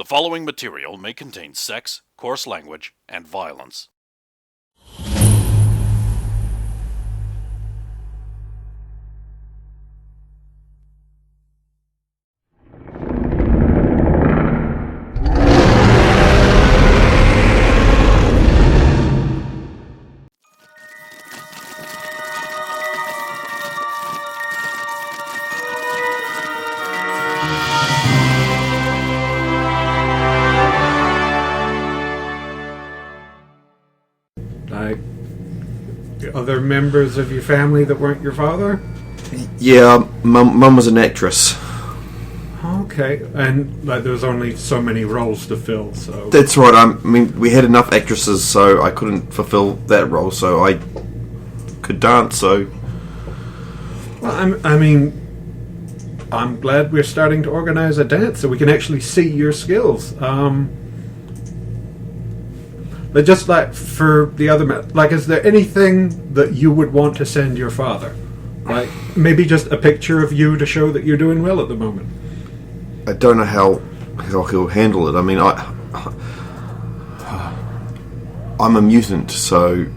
following material may contain sex, coarse language, and violence. Other members of your family that weren't your father? Yeah, Mum was an actress. Okay, and there was only so many roles to fill, so... That's right, I mean, we had enough actresses, so I couldn't fulfill that role, so I could dance, so... Well, I'm glad we're starting to organize a dance so we can actually see your skills. But just like for the other, is there anything that you would want to send your father? Like maybe just a picture of you to show that you're doing well at the moment. I don't know how he'll handle it. I mean, I'm a mutant, so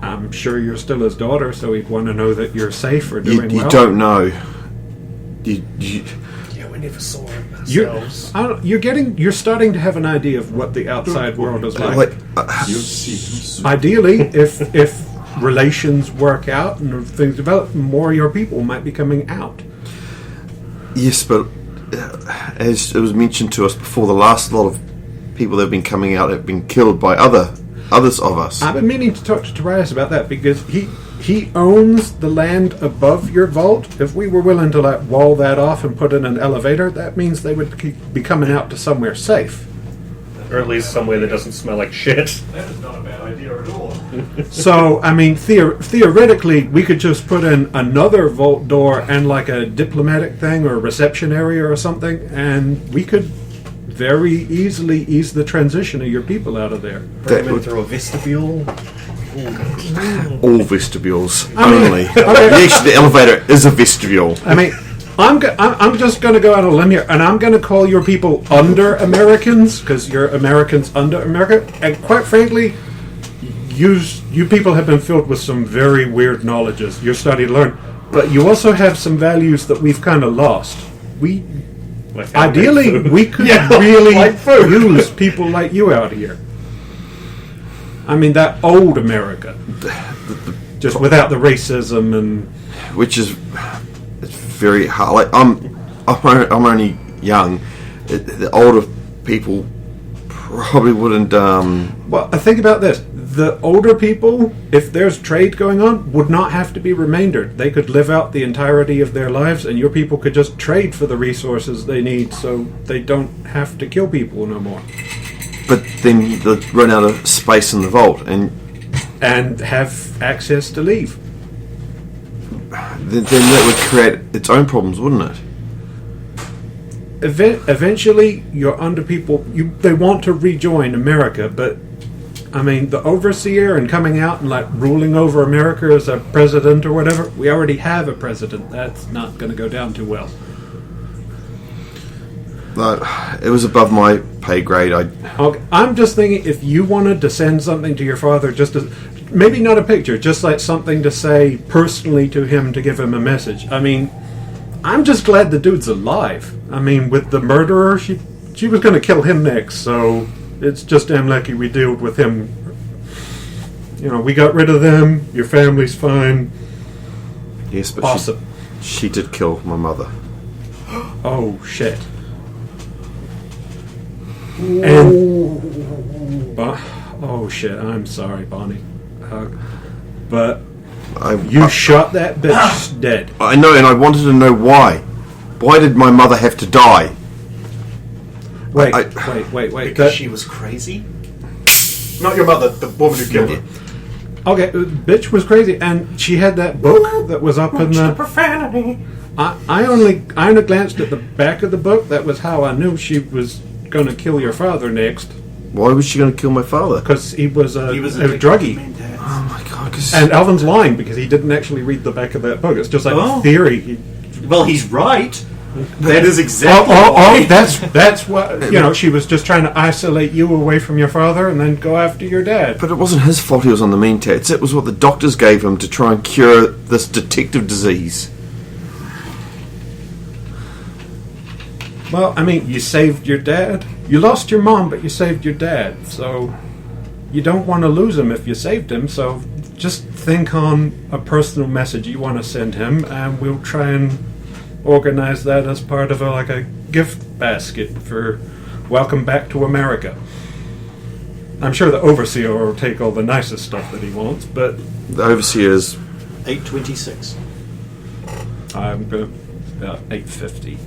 I'm sure you're still his daughter, so he'd want to know that you're safe or doing well. You don't know. Yeah, we never saw him ourselves. You're starting to have an idea of what the outside world is like. You'll see him. Ideally, if relations work out and things develop, more of your people might be coming out. Yes, but as it was mentioned to us before, the last lot of people that have been coming out have been killed by others of us. I've been meaning to talk to Tobias about that because he owns the land above your vault. If we were willing to wall that off and put in an elevator, that means they would be coming out to somewhere safe. Or at least somewhere that doesn't smell like shit. That is not a bad idea at all. So, I mean, theoretically, we could just put in another vault door and a diplomatic thing or a reception area or something, and we could very easily ease the transition of your people out of there. Put them in through a vestibule. All vestibules only. Actually, the elevator is a vestibule. I mean, I'm just going to go out on a limb here, and I'm going to call your people under-Americans, because you're Americans under America, and quite frankly, you people have been filled with some very weird knowledges. You're starting to learn, but you also have some values that we've kind of lost. Ideally, we could really use people like you out here. I mean, that old America, just without the racism and... Which is... It's very hard. I'm only young. The older people probably wouldn't... Well, think about this. The older people, if there's trade going on, would not have to be remaindered. They could live out the entirety of their lives, and your people could just trade for the resources they need, so they don't have to kill people no more. But then they'd run out of space in the vault, and have access to leave. Then that would create its own problems, wouldn't it? Eventually, your under people, they want to rejoin America, but I mean, the overseer and coming out and ruling over America as a president or whatever, we already have a president. That's not going to go down too well. It was above my pay grade. Okay, I'm just thinking if you wanted to send something to your father, maybe not a picture, just something to say personally to him to give him a message. I mean, I'm just glad the dude's alive. I mean, with the murderer, she was going to kill him next, so it's just damn lucky we dealt with him. You know, we got rid of them, your family's fine. Yes, but awesome. She did kill my mother. Oh, shit. And... oh, shit, I'm sorry, Bonnie. But you shot that bitch dead. I know, and I wanted to know why. Why did my mother have to die? Wait. Because she was crazy? Not your mother, the woman who killed her. Okay, the bitch was crazy, and she had that book that was up in the... profanity. I only glanced at the back of the book. That was how I knew she was going to kill your father next. Why was she going to kill my father? Because he was a druggie. Oh my god. And Alvin's lying because he didn't actually read the back of that book. It's just theory. Well, he's right. That is exactly why. That's what she was just trying to isolate you away from your father and then go after your dad. But it wasn't his fault he was on the mentats. It was what the doctors gave him to try and cure this detective disease. Well, I mean, you saved your dad. You lost your mom, but you saved your dad. So you don't want to lose him if you saved him. So just think on a personal message you want to send him, and we'll try and organize that as part of a gift basket for welcome back to America. I'm sure the overseer will take all the nicest stuff that he wants, but The overseer's 826. I'm going to about 850.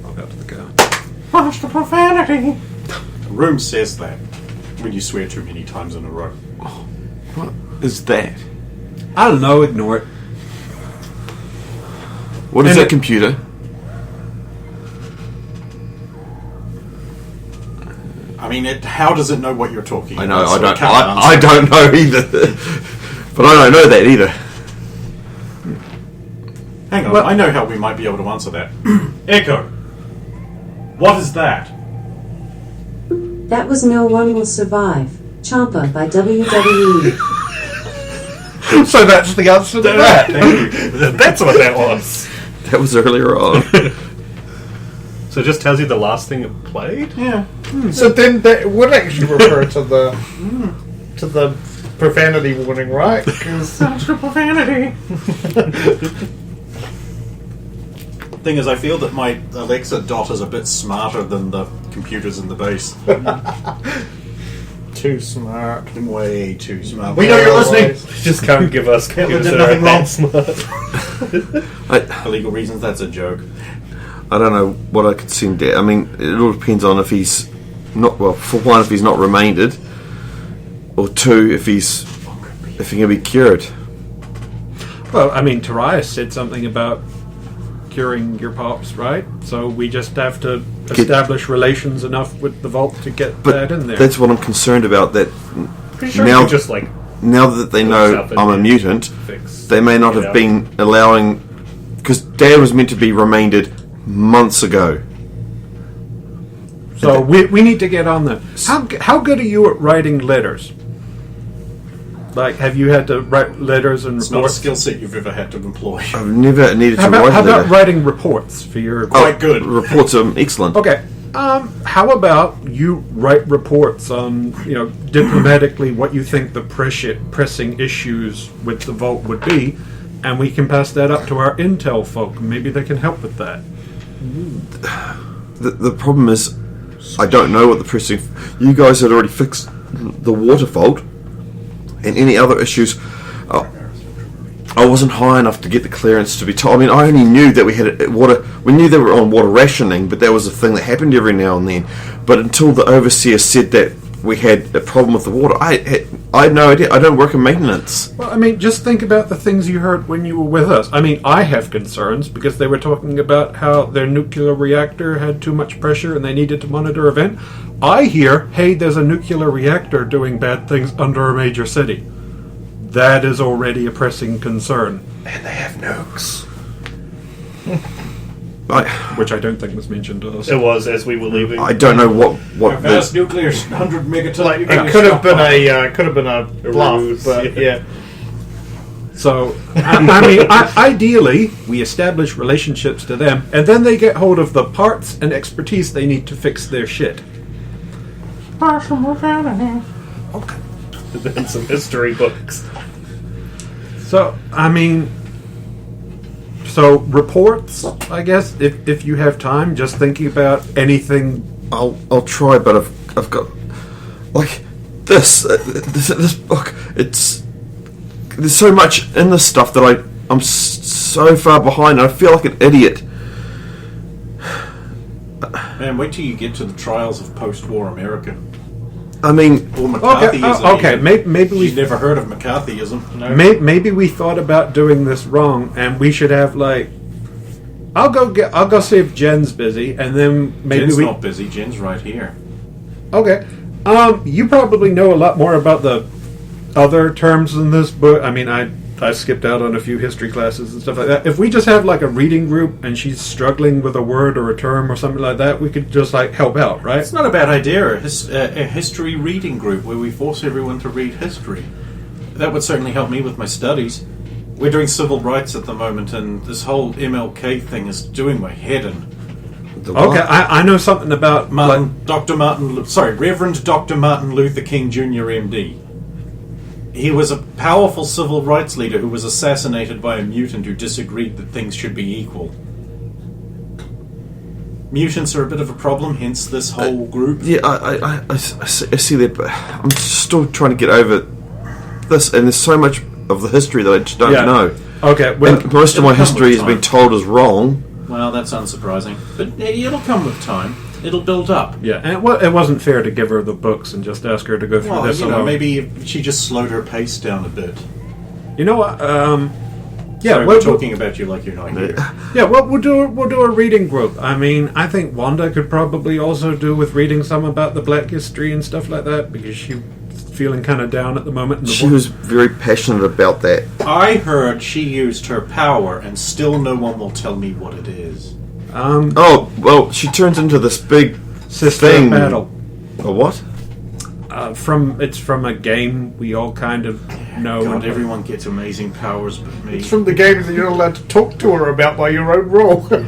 I'll go to the car. Watch the profanity. The room says that when you swear too many times in a row. what is that? I don't know. Ignore it. What is And that it- computer? I mean, how does it know what you're talking I about? know. So it can't I answer. don't know either. But I don't know that either. Hang on, Well- I know how we might be able to answer that. Echo, what is that? That was No One Will Survive. Champa by WWE. So that's the answer to that. Thank you. That's what that was. That was earlier on. So it just tells you the last thing it played? Yeah. So then that would actually refer to the profanity warning, right? 'Cause Watch the profanity. Thing is, I feel that my Alexa Dot is a bit smarter than the computers in the base. too smart. Way too smart. We know you're listening. Just can't give us computers did that are nothing that smart. For legal reasons, that's a joke. I don't know what I could send Dad. I mean, it all depends on if he's not, well, for one, if he's not remaindered, or two, if he can be cured. Well, I mean, Tarias said something about curing your pops, right? So we just have to establish relations enough with the vault to get But that in there. that's what I'm concerned about. That Pretty sure now, you just like now that they know yourself and I'm a then mutant, fix. they may not it have out. been allowing, because Dad was meant to be remaindered months ago. So we need to get on that. How good are you at writing letters? Like, have you had to write letters and It's not a reports? skill set you've ever had to employ. I've never needed How to about, write how a letter. about writing reports for your... Quite good. Reports are excellent. Okay. How about you write reports on, diplomatically what you think the pressing issues with the vault would be, and we can pass that up to our intel folk. Maybe they can help with that. The problem is, I don't know what the pressing. You guys had already fixed the water fault, and any other issues. I wasn't high enough to get the clearance to be told. I mean, I only knew that we had water. We knew they were on water rationing, but that was a thing that happened every now and then. But until the overseer said that we had a problem with the water, I had no idea. I don't work in maintenance. Well, I mean, just think about the things you heard when you were with us. I mean, I have concerns because they were talking about how their nuclear reactor had too much pressure and they needed to monitor a vent. I hear, hey, there's a nuclear reactor doing bad things under a major city. That is already a pressing concern. And they have nukes. Which I don't think was mentioned to us. It was as we were leaving. I don't know what Fast nuclear, 100 megaton. Like it could have been a bluff, ruse, but yeah. So, I mean, ideally, we establish relationships to them, and then they get hold of the parts and expertise they need to fix their shit. And some history books. So, I mean, reports, I guess, if you have time, just thinking about anything. I'll try, but I've got like this book. There's so much in this stuff that I'm so far behind, and I feel like an idiot. Man, wait till you get to the trials of post-war America. I mean, Or McCarthyism. Okay, maybe You've we never heard of McCarthyism. maybe we thought about doing this wrong, and we should have I'll go see if Jen's busy, and then maybe Jen's we. not busy. Jen's right here. Okay. You probably know a lot more about the other terms in this book. I mean, I I skipped out on a few history classes and stuff like that. If we just have like a reading group and she's struggling with a word or a term or something like that, we could just like help out, right? It's not a bad idea. A history reading group where we force everyone to read history. That would certainly help me with my studies. We're doing civil rights at the moment, and this whole MLK thing is doing my head in. Okay, I know something about Reverend Dr. Martin Luther King Jr. MD. He was a powerful civil rights leader who was assassinated by a mutant who disagreed that things should be equal. Mutants are a bit of a problem, hence this whole group. Yeah, I see that, but I'm still trying to get over this, and there's so much of the history that I just don't know. Okay, well, and most of my history has been told as wrong. Well, that's unsurprising. But it'll come with time. It'll build up. Yeah, and it wasn't fair to give her the books and just ask her to go through this alone. Maybe if she just slowed her pace down a bit. You know what? Sorry, we're talking about you like you're not here. Yeah, well, we'll do a reading group. I mean, I think Wanda could probably also do with reading some about the Black history and stuff like that, because she's feeling kind of down at the moment. She was very passionate about that. I heard she used her power, and still no one will tell me what it is. Oh, well, she turns into this big Sister thing. Battle. A what? It's from a game we all kind of know. God, everyone gets amazing powers but me. It's from the game that you're not allowed to talk to her about by your own rule. What?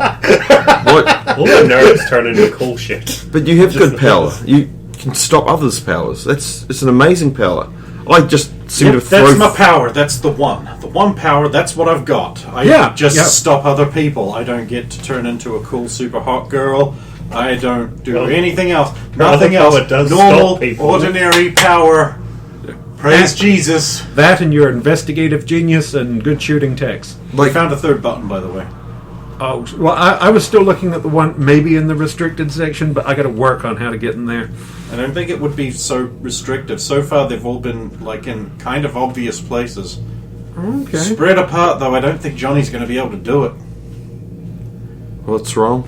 All the nerds turn into cool shit. But you have good power. You can stop others' powers. It's an amazing power. I just seem to throw... That's my power. That's the one. The one power, that's what I've got. I stop other people. I don't get to turn into a cool, super hot girl. I don't do anything else. Nothing else. It does normal, stop people. ordinary power. Praise Jesus. That and your investigative genius and good shooting techs. I found a third button, by the way. Oh, well, I was still looking at the one maybe in the restricted section, but I got to work on how to get in there. I don't think it would be so restrictive. So far, they've all been like in kind of obvious places. Okay. Spread apart, though, I don't think Johnny's going to be able to do it. What's wrong?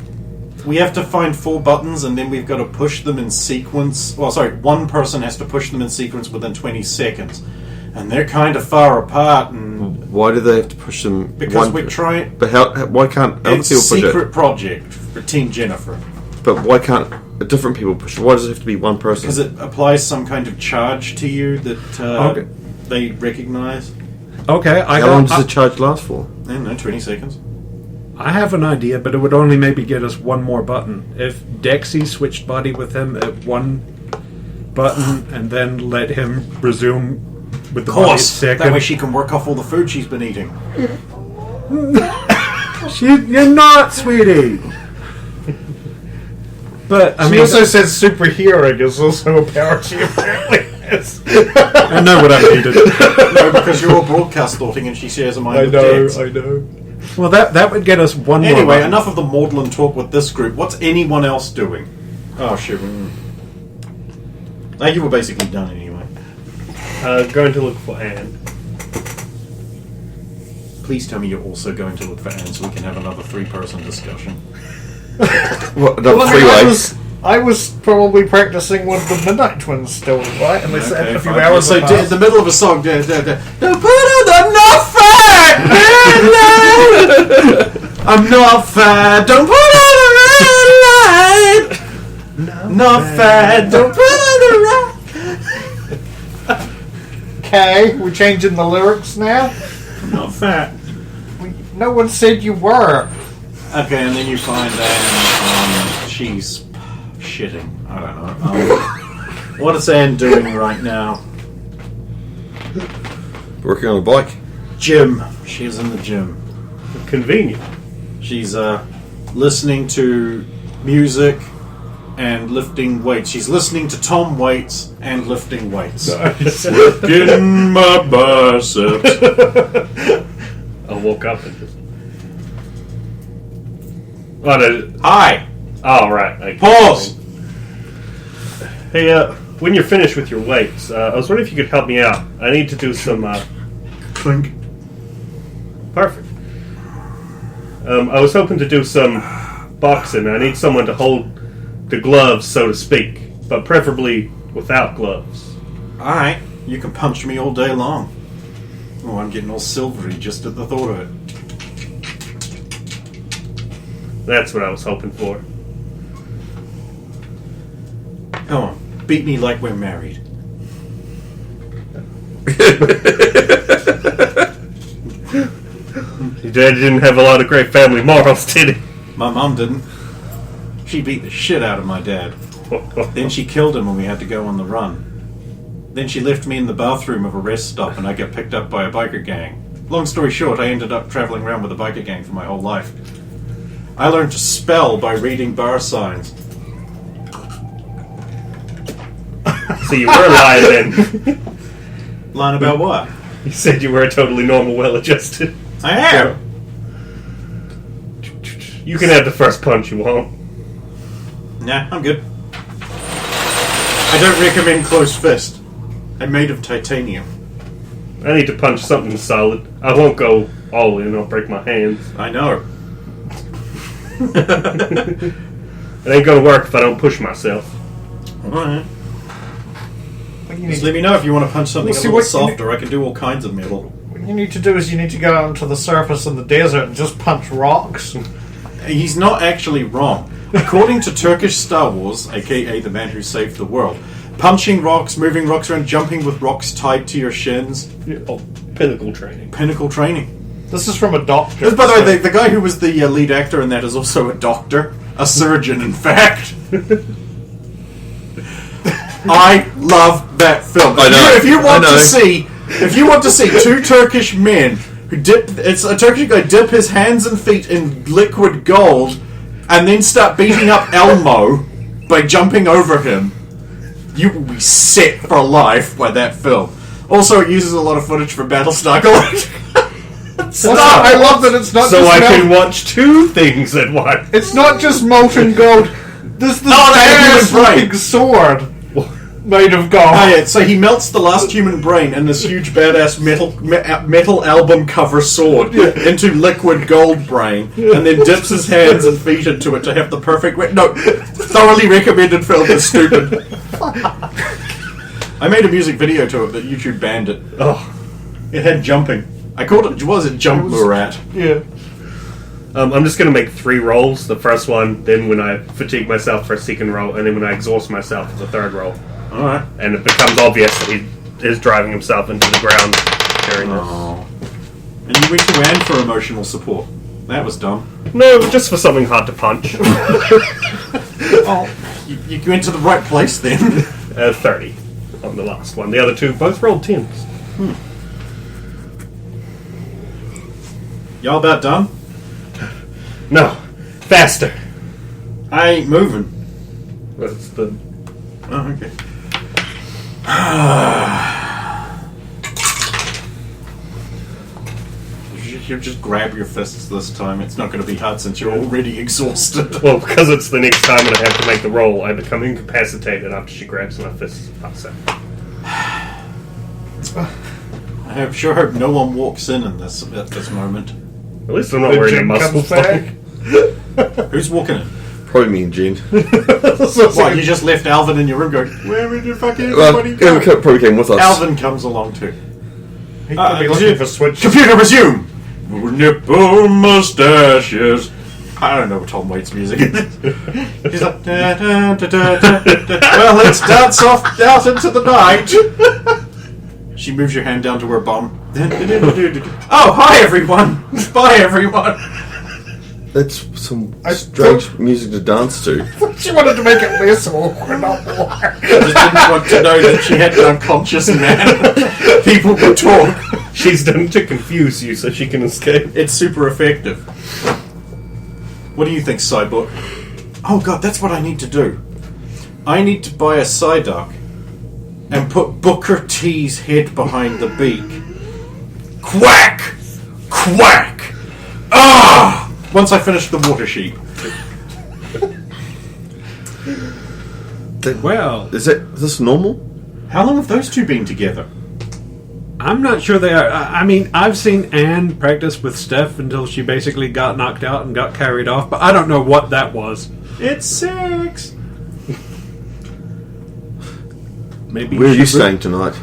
We have to find 4 buttons, and then we've got to push them in sequence. Well, sorry, one person has to push them in sequence within 20 seconds. And they're kind of far apart, and... Why do they have to push them? Because we're trying... But why can't other It's people a push it? secret project for Team Jennifer. But why can't different people push it? Why does it have to be one person? Because it applies some kind of charge to you that Okay. they recognize. Okay, How long does the charge last for? I don't know, 20 seconds. I have an idea, but it would only maybe get us one more button. If Dexy switched body with him at one button and then let him resume with the body at second. That way she can work off all the food she's been eating. You're not, sweetie. But I She mean, also says superheroing is also a power she apparently has. I know what I needed. No, because you're all broadcast thoughting and she shares a mind with Dex. I know. Well, that would get us one more. Anyway, button. enough of the maudlin talk with this group. What's anyone else doing? Oh, shit. You were basically done anyway. Going to look for Anne. Please tell me you're also going to look for Anne so we can have another 3-person discussion. What, Well, I mean, three-way? I was probably practicing with the Midnight Twins still, right? And they said a few fine. hours So have in passed. the middle of a song, don't put on the not fat! I'm not fat, don't put on the red light! Not fat, don't put on the red... Okay, we're changing the lyrics now. I'm not fat. No one said you were. Okay, and then you find Anne, she's shitting. I don't know. What is Anne doing right now? Working on a bike. Gym. She's in the gym. Convenient. She's listening to music and lifting weights. She's listening to Tom Waits and lifting weights. Working my biceps. I woke up and just... Oh, no. Hi. Oh, right. Pause. Hey, when you're finished with your weights, I was wondering if you could help me out. I need to do some... Clink. Perfect. I was hoping to do some boxing. I need someone to hold the gloves, so to speak, but preferably without gloves. Alright. You can punch me all day long. Oh, I'm getting all silvery just at the thought of it. That's what I was hoping for. Come on, beat me like we're married. Your dad didn't have a lot of great family morals, did he? My mom didn't. She beat the shit out of my dad. Then she killed him when we had to go on the run. Then she left me in the bathroom of a rest stop and I got picked up by a biker gang. Long story short, I ended up traveling around with a biker gang for my whole life. I learned to spell by reading bar signs. So you were lying then. Lying about what? You said you were totally normal, well-adjusted. I am! You can have the first punch you want. Nah, I'm good. I don't recommend close fist. I'm made of titanium. I need to punch something solid. I won't go all in, I'll break my hands. I know. It ain't gonna work if I don't push myself. Alright. What you Just need, let me know if you want to punch something Well, see, a little what you softer. I can do all kinds of metal. what you need to do is you need to go out onto the surface in the desert and just punch rocks. He's not actually wrong. According to Turkish Star Wars, aka the man who saved the world, punching rocks, moving rocks around, jumping with rocks tied to your shins, Oh, pinnacle training. pinnacle training. This is from a doctor. By the way, the guy who was the lead actor in that is also a doctor. A surgeon, in fact. I love that film. I know. If you want I know. to see, if you want to see two Turkish men who it's a Turkish guy dip his hands and feet in liquid gold, and then start beating up Elmo by jumping over him, you will be set for life by that film. Also, it uses a lot of footage from Battlestar Galactica. I love that it's not So just I mel- can watch two things at once. It's not just molten gold. There's this that badass human brain. looking sword made of gold. Oh, yeah, so he melts the last human brain in this huge badass metal album cover sword into liquid gold brain, and then dips his hands and feet into it to have the perfect. No, thoroughly recommended film. It's stupid. I made a music video to it that YouTube banned it. Oh. It had jumping. I called it. Was it Jump Murat? Yeah. I'm just going to make 3 rolls. The first one, then when I fatigue myself for a second roll, and then when I exhaust myself for the third roll. All right. And it becomes obvious that he is driving himself into the ground during this. Oh. And you went to Anne for emotional support. That was dumb. No, just for something hard to punch. Oh, you went to the right place then. 30 on the last one. The other 2 both rolled 10s. Y'all about done? No, faster. I ain't moving. That's the. Oh, okay. You just grab your fists this time. It's not going to be hard since you're already exhausted. Well, because it's the next time when I have to make the roll, I become incapacitated after she grabs my fists and pass out. I sure hope no one walks in this at this moment. At least I'm not wearing a Jim muscle comes back. phone. Who's walking in? Probably me and Jen. What, you just left Alvin in your room going, where did you fucking Well, everybody go? Kevin probably came with us. Alvin comes along too. He could be looking for switches. Computer resume! Nipple mustaches. I don't know Tom Waits music. He's like, da, da, da, da, da, da. Well, let's dance off out into the night. She moves your hand down to her bum. Oh, hi everyone! Bye everyone! That's some I strange music to dance to. She wanted to make it less awkward, not more. I just didn't want to know that she had an unconscious man. People could talk. She's done to confuse you so she can escape. It's super effective. What do you think, Cyborg? Oh god, that's what I need to do. I need to buy a Psyduck and put Booker T's head behind the beak. Quack! Quack! Ah! Once I finish the water sheet. Well, Is this normal? How long have those two been together? I'm not sure they are. I mean, I've seen Anne practice with Steph until she basically got knocked out and got carried off, but I don't know what that was. It's 6. Maybe Where are she you re- staying tonight?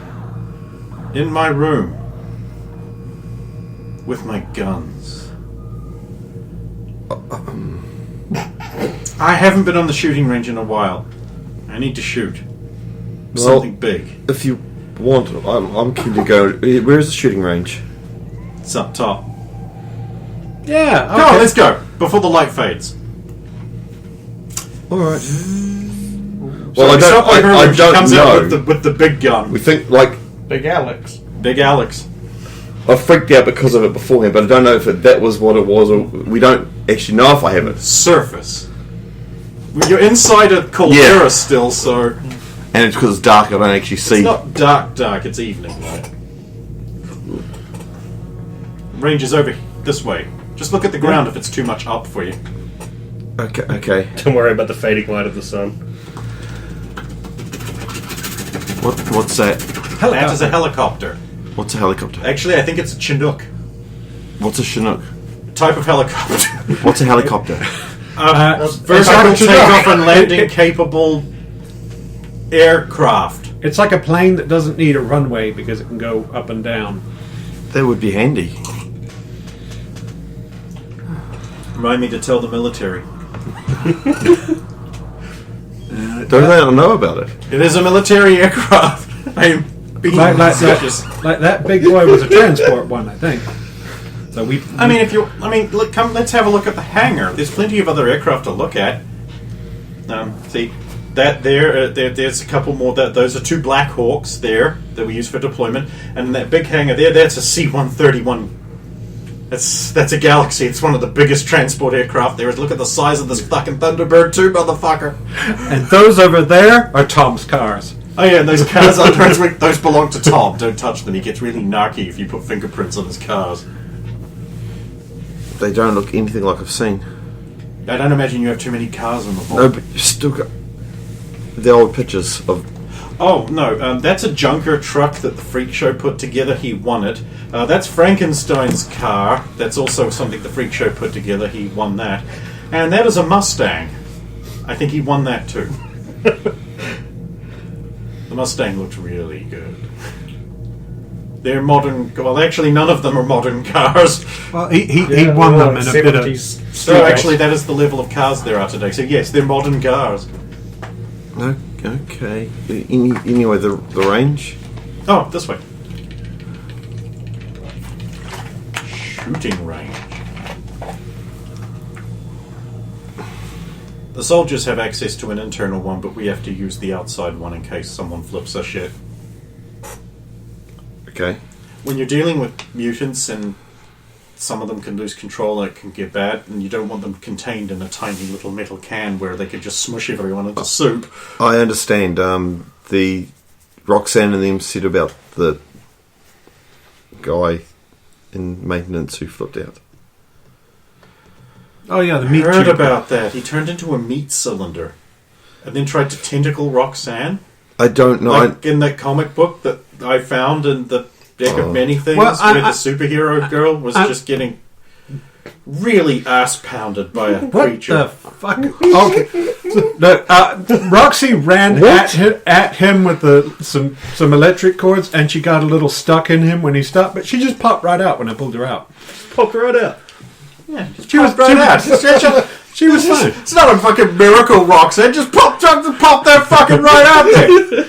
In my room. with my guns. I haven't been on the shooting range in a while. I need to shoot. Something big. If you want, I'm keen to go. Where's the shooting range? It's up top. Yeah. Come on, Okay. let's go. Before the light fades. Alright. So Well, we stop by her I when she don't comes know. out with the big gun. We think, like, Big Alex. Big Alex. I freaked out because of it beforehand, but I don't know if that was what it was, or we don't actually know if I have it. Surface. You're inside a caldera still, so... And it's because it's dark, I don't actually see. It's not dark, it's evening light. Range is over this way. Just look at the ground if it's too much up for you. Okay. Don't worry about the fading light of the sun. What's that? That is a helicopter. What's a helicopter? Actually, I think it's a Chinook. What's a Chinook? Type of helicopter. What's a helicopter? Vertical takeoff and landing capable aircraft. It's like a plane that doesn't need a runway because it can go up and down. That would be handy. Remind me to tell the military. Don't they know about it? It is a military aircraft. I am being suspicious. Like that big boy was a transport one, I think. So we. Look, let's have a look at the hangar. There's plenty of other aircraft to look at. See that there's a couple more. Those are 2 Black Hawks there that we use for deployment, and that big hangar there, that's a C-131. That's a Galaxy. It's one of the biggest transport aircraft there is. Look at the size of this fucking Thunderbird too, motherfucker. And those over there are Tom's cars. Oh yeah, and those cars under his wing, those belong to Tom. Don't touch them. He gets really narky if you put fingerprints on his cars. They don't look anything like I've seen. I don't imagine you have too many cars on the board. No, but you still got the old pictures of. Oh, no, that's a junker truck that the Freak Show put together. He won it. That's Frankenstein's car. That's also something the Freak Show put together. He won that. And that is a Mustang. I think he won that too. The Mustang looks really good. They're modern... Well, actually, none of them are modern cars. Well, he won them in a bit of... So, actually, that is the level of cars there are today. So, yes, they're modern cars. Okay. Anyway, the range? Oh, this way. Shooting range. The soldiers have access to an internal one, but we have to use the outside one in case someone flips our shit. Okay. When you're dealing with mutants and some of them can lose control and it can get bad, and you don't want them contained in a tiny little metal can where they could just smush everyone into soup. I understand. The Roxanne and them said about the guy in maintenance who flipped out. Oh yeah, the meat I heard tube. about that. He turned into a meat cylinder and then tried to tentacle Roxanne. I don't know. Like in that comic book that I found in the deck of many things, Well, where the superhero girl was just getting really ass pounded by a What creature. the fuck? Okay. Roxy ran at him with some electric cords, and she got a little stuck in him when he stopped. But she just popped right out when I pulled her out. Poke right out. Yeah, she was right out. She was fine. It's not a fucking miracle, Roxanne. Just pop that fucking right out there.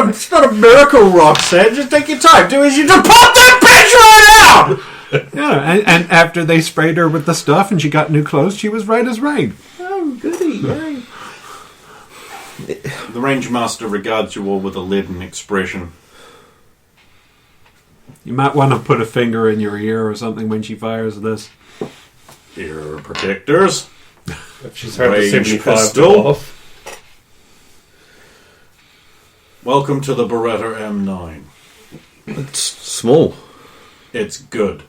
It's not a miracle, Roxanne. Just take your time. Do as you just pop that bitch right out. Yeah, and after they sprayed her with the stuff and she got new clothes, she was right as rain. Oh, goody. Right. The range master regards you all with a leaden expression. You might want to put a finger in your ear or something when she fires this. Ear protectors. She's heard the Range 75 pistol. go off. Welcome to the Beretta M9. It's small. It's good.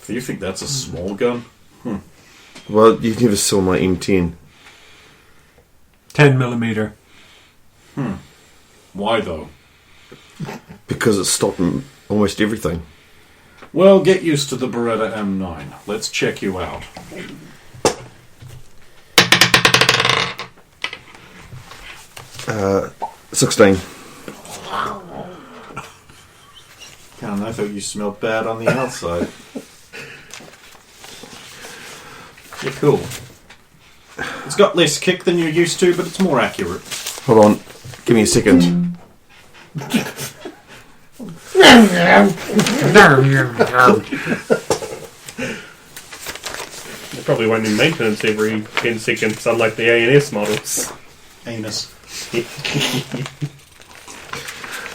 Do you think that's a small gun? Well, you never saw my M10. 10mm. Why though? Because it stopped almost everything. Well, get used to the Beretta M9. Let's check you out. Uh, 16. God, I thought you smelled bad on the outside. You're cool. It's got less kick than you're used to, but it's more accurate. Hold on. Give me a second. They probably won't do maintenance every 10 seconds, unlike the A&S models. Anus.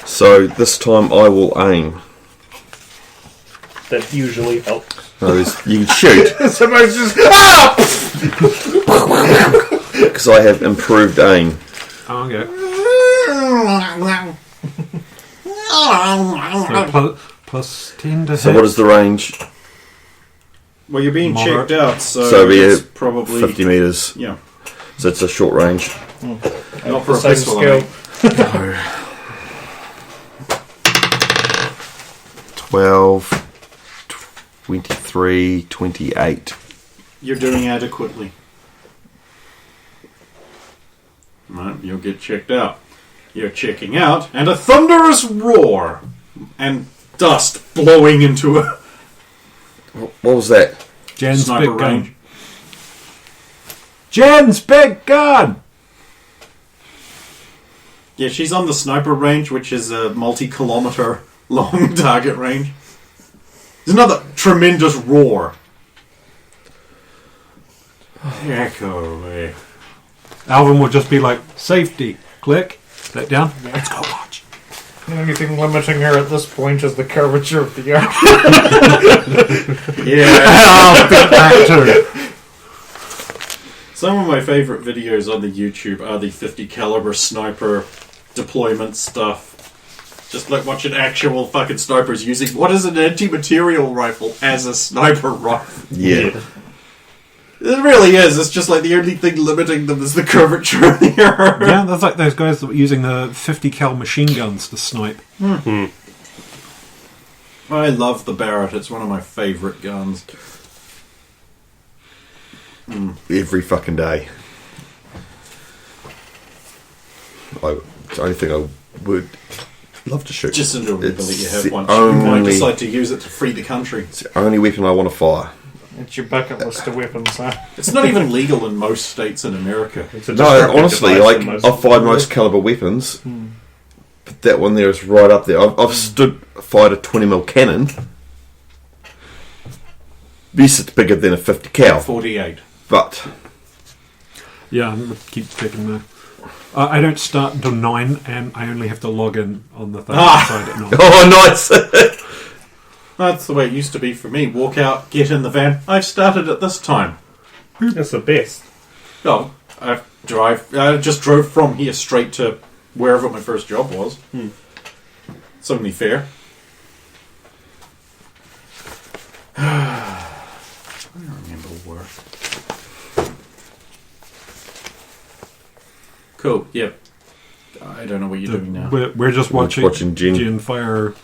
So this time I will aim. That usually helps. No, you can shoot Somebody's just because I have improved aim. Oh, okay. So plus 10 to So hit. what is the range? Well, you're being Moderate. checked out, so, So we it's have probably 50 metres. Yeah, So it's a short range. not for a Same pistol. skill. 12, 23, 28. You're doing adequately. Right, you'll get checked out. You're checking out, and a thunderous roar and dust blowing into a What was that? Jen's sniper big gun. range. Jen's big gun! Yeah, she's on the sniper range, which is a multi-kilometer long target range. There's another tremendous roar. Echo away. Alvin will just be like, safety. Click. Let down. Let's go watch. the only thing limiting her at this point is the curvature of the earth. Yeah. I'll beat that too. Some of my favourite videos on the YouTube are the 50 caliber sniper deployment stuff. Just like watching actual fucking snipers using what is an anti-material rifle as a sniper rifle. Yeah. It really is. It's just like the only thing limiting them is the curvature of the earth. Yeah, that's like those guys that were using the 50 cal machine guns to snipe. I love the Barrett. It's one of my favourite guns. Every fucking day. It's the only thing I would love to shoot. Just enjoyable that you have the one. You might only- decide to use it to free the country. It's the only weapon I want to fire. It's your bucket list of weapons, huh? It's not even legal in most states in America. It's a No, destructive honestly, device like in most I've fired most caliber weapons, but that one there is right up there. I've fired a 20mm cannon. Yes, it's bigger than a 50 cal, 48. but Yeah, I'm gonna keep checking there. I don't start until 9, and I only have to log in on the thing outside at 9. oh, nice. That's the way it used to be for me. Walk out, get in the van. I've started at this time. That's the best. No, I just drove from here straight to wherever my first job was. It's only fair. I don't remember where. Cool. Yep. I don't know what you're doing now. We're just watching, watching Jen. fire.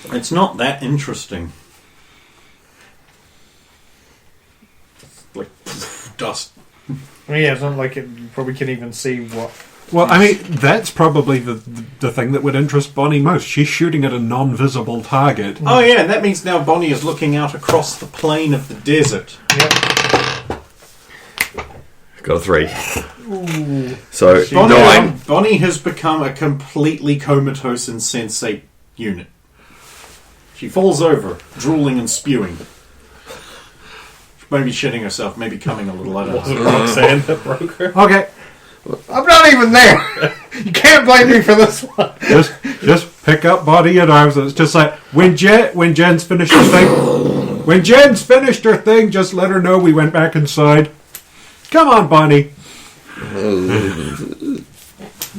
It's not that interesting. Like dust. Yeah, it's not like it, you probably can't even see what. Well, I mean, that's probably the thing that would interest Bonnie most. She's shooting at a non-visible target. Oh yeah, and that means now Bonnie is looking out across the plain of the desert. Yep. Got a 3. So Bonnie, 9. Bonnie has become a completely comatose, insensate unit. She falls over, drooling and spewing. Maybe shitting herself, maybe coming a little. I don't Was it know. Roxanne that broke her? Okay, I'm not even there! You can't blame me for this one! just pick up Bonnie at arms. It's just like when Jen's finished her thing. When Jen's finished her thing, just let her know we went back inside. Come on, Bonnie.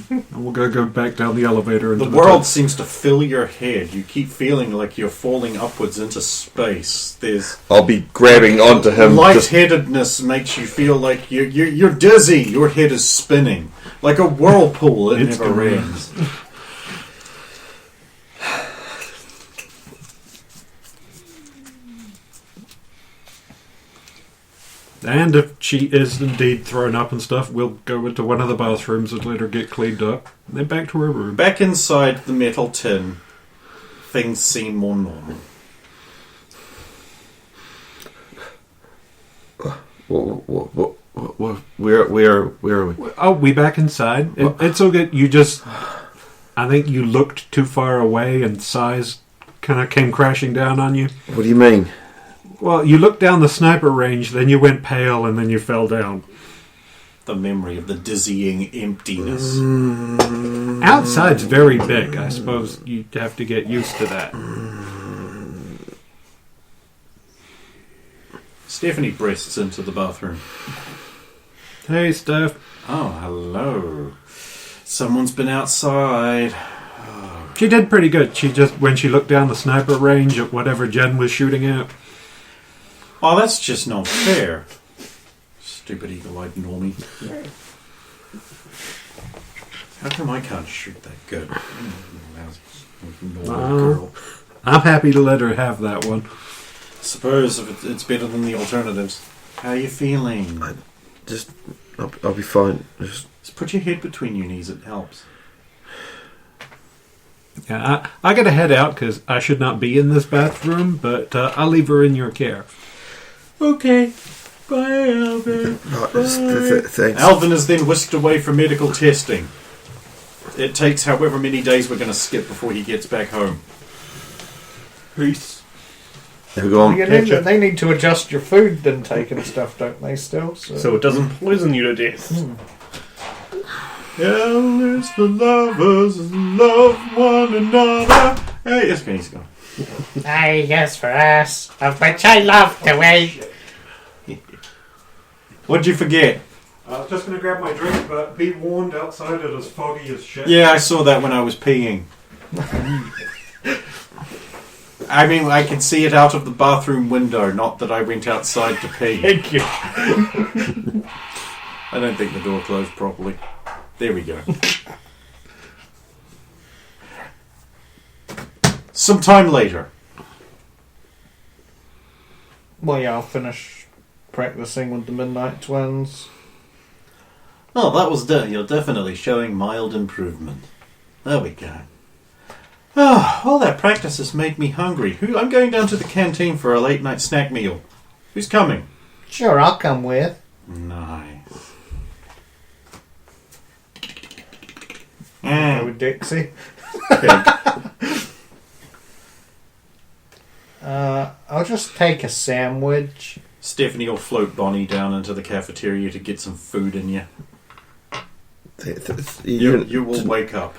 And we'll go back down the elevator. Into The world seems to fill your head. You keep feeling like you're falling upwards into space. There's I'll be grabbing onto him. Just, lightheadedness makes you feel like you're dizzy. Your head is spinning like a whirlpool. It It's never the- ends. And if she is indeed thrown up and stuff, we'll go into one of the bathrooms and let her get cleaned up. And then back to her room. Back inside the metal tin, things seem more normal. Where are we? Oh, we back inside. It's okay. I think you looked too far away and size kind of came crashing down on you. What do you mean? Well, you looked down the sniper range, then you went pale, and then you fell down. The memory of the dizzying emptiness. Outside's very big. I suppose you'd have to get used to that. Stephanie breasts into the bathroom. Hey, Steph. Oh, hello. Someone's been outside. She did pretty good. When she looked down the sniper range at whatever Jen was shooting at. Oh, that's just not fair. Stupid eagle-eyed normie. How come I can't shoot that good? Girl. I'm happy to let her have that one. Suppose if it's better than the alternatives. How are you feeling? I'll be fine. Just put your head between your knees. It helps. Yeah, I got to head out because I should not be in this bathroom, but I'll leave her in your care. Okay. Bye, Alvin. thanks. Alvin is then whisked away for medical testing. It takes however many days we're going to skip before he gets back home. Peace. They need to adjust your food intake and stuff, don't they, still? So it doesn't poison you to death. Hell is for lovers who love one another. Hey, yes, he's gone. Hey, yes, for us, of which I love to wait. What'd you forget? I was just going to grab my drink, but be warned, outside it is foggy as shit. Yeah, I saw that when I was peeing. I mean, I can see it out of the bathroom window, not that I went outside to pee. Thank you. I don't think the door closed properly. There we go. Some time later. Well, yeah, I'll finish practicing with the Midnight Twins. Oh, that was you're definitely showing mild improvement. There we go. Oh, all that practice has made me hungry. I'm going down to the canteen for a late night snack meal. Who's coming? Sure, I'll come with. Nice. Go with Dixie. I'll just take a sandwich. Stephanie will float Bonnie down into the cafeteria to get some food in you. You will wake up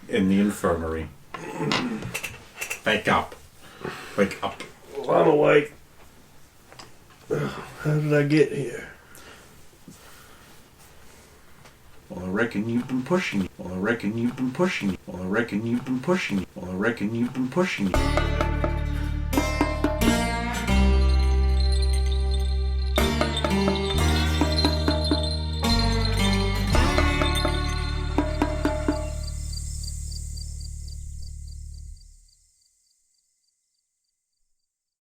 in the infirmary. Wake up. Wake up. Well, I'm awake. How did I get here? Well, I reckon you've been pushing. Well, I reckon you've been pushing. Well, I reckon you've been pushing. Well, I reckon you've been pushing.